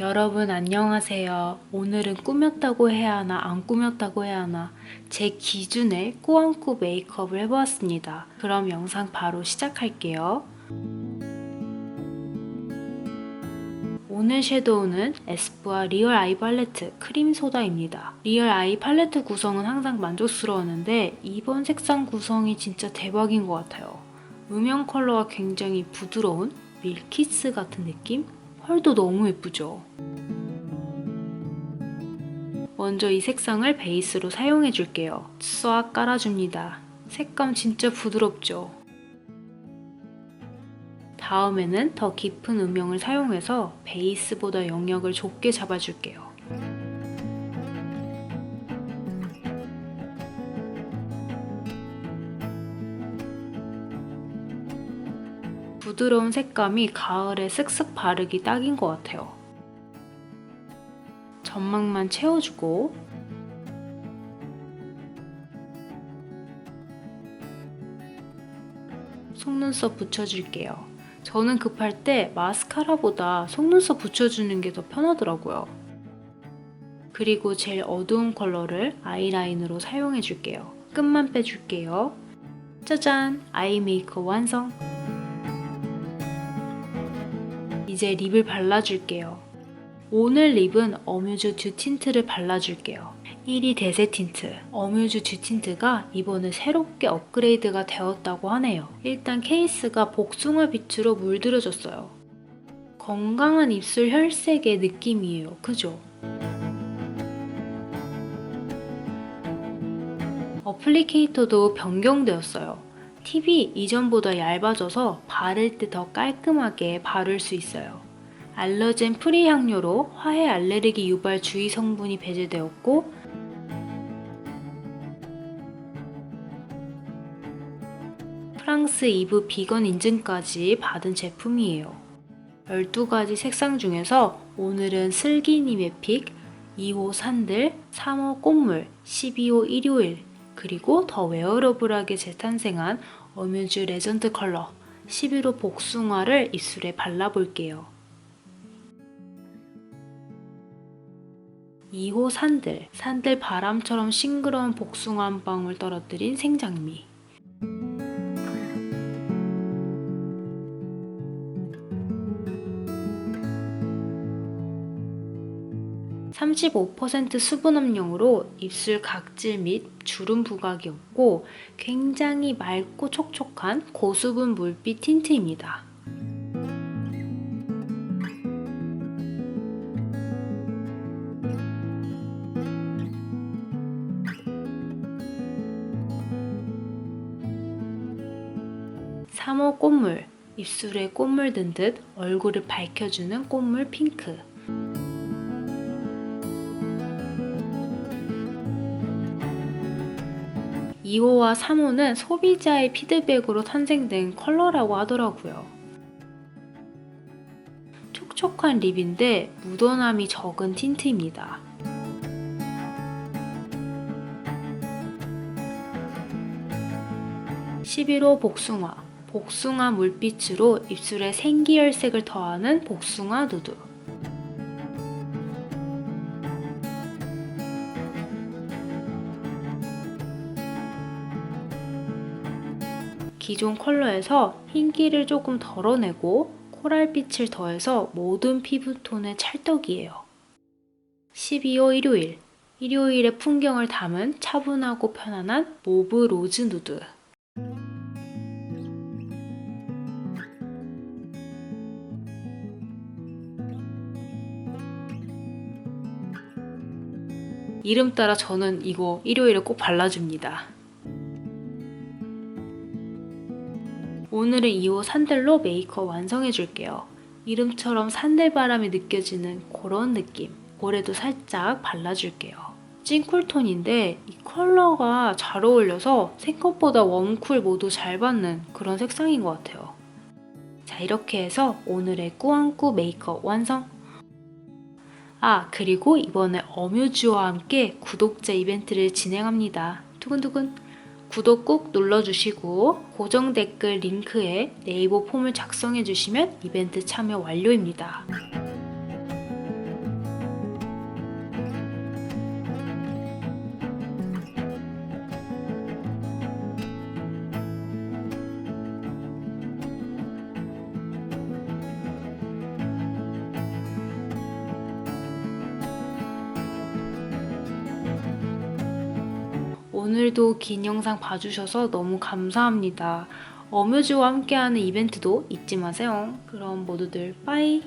여러분 안녕하세요. 오늘은 꾸몄다고 해야 하나 안 꾸몄다고 해야 하나 제 기준에 꾸안꾸 메이크업을 해보았습니다. 그럼 영상 바로 시작할게요. 오늘 섀도우는 에스쁘아 리얼 아이 팔레트 크림 소다입니다. 리얼 아이 팔레트 구성은 항상 만족스러웠는데 이번 색상 구성이 진짜 대박인 것 같아요. 음영 컬러가 굉장히 부드러운 밀키스 같은 느낌? 펄도 너무 예쁘죠? 먼저 이 색상을 베이스로 사용해줄게요. 싹 깔아줍니다. 색감 진짜 부드럽죠? 다음에는 더 깊은 음영을 사용해서 베이스보다 영역을 좁게 잡아줄게요. 부드러운 색감이 가을에 쓱쓱 바르기 딱인 것 같아요. 점막만 채워주고 속눈썹 붙여줄게요. 저는 급할 때 마스카라보다 속눈썹 붙여주는 게 더 편하더라고요. 그리고 제일 어두운 컬러를 아이라인으로 사용해줄게요. 끝만 빼줄게요. 짜잔! 아이 메이크업 완성! 이제 립을 발라줄게요. 오늘 립은 어뮤즈 듀 틴트를 발라줄게요. 1위 대세 틴트, 어뮤즈 듀 틴트가 이번에 새롭게 업그레이드가 되었다고 하네요. 일단 케이스가 복숭아 빛으로 물들여졌어요. 건강한 입술 혈색의 느낌이에요. 그죠? 어플리케이터도 변경되었어요. 팁이 이전보다 얇아져서 바를 때 더 깔끔하게 바를 수 있어요. 알러젠 프리 향료로 화해 알레르기 유발 주의 성분이 배제되었고 프랑스 이브 비건 인증까지 받은 제품이에요. 12가지 색상 중에서 오늘은 슬기님의 픽, 2호 산들, 3호 꽃물, 12호 일요일, 그리고 더 웨어러블하게 재탄생한 어뮤즈 레전드 컬러 11호 복숭아를 입술에 발라볼게요. 2호 산들, 산들 바람처럼 싱그러운 복숭아 한 방울 떨어뜨린 생장미. (35% 수분 함량으로 입술 각질 및 주름 부각이 없고 굉장히 맑고 촉촉한 고수분 물빛 틴트입니다. (3호 꽃물) 입술에 꽃물 든 듯 얼굴을 밝혀주는 꽃물 핑크. 2호와 3호는 소비자의 피드백으로 탄생된 컬러라고 하더라고요. 촉촉한 립인데 묻어남이 적은 틴트입니다. (11호) 복숭아, 복숭아 물빛으로 입술에 생기혈색을 더하는 복숭아 누드. 기존 컬러에서 흰기를 조금 덜어내고 코랄빛을 더해서 모든 피부톤의 찰떡이에요. 12호 일요일, 일요일의 풍경을 담은 차분하고 편안한 모브 로즈 누드. 이름 따라 저는 이거 일요일에 꼭 발라줍니다. 오늘은 2호 산들로 메이크업 완성해줄게요. 이름처럼 산들바람이 느껴지는 그런 느낌. 볼에도 살짝 발라줄게요. 찐쿨톤인데 이 컬러가 잘 어울려서 생각보다 웜쿨 모두 잘 받는 그런 색상인 것 같아요. 자, 이렇게 해서 오늘의 꾸안꾸 메이크업 완성! 아, 그리고 이번에 어뮤즈와 함께 구독자 이벤트를 진행합니다. 두근두근! 구독 꾹 눌러주시고 고정 댓글 링크에 네이버 폼을 작성해주시면 이벤트 참여 완료입니다. 오늘도 긴 영상 봐주셔서 너무 감사합니다. 어뮤즈와 함께하는 이벤트도 잊지 마세요. 그럼 모두들 빠이!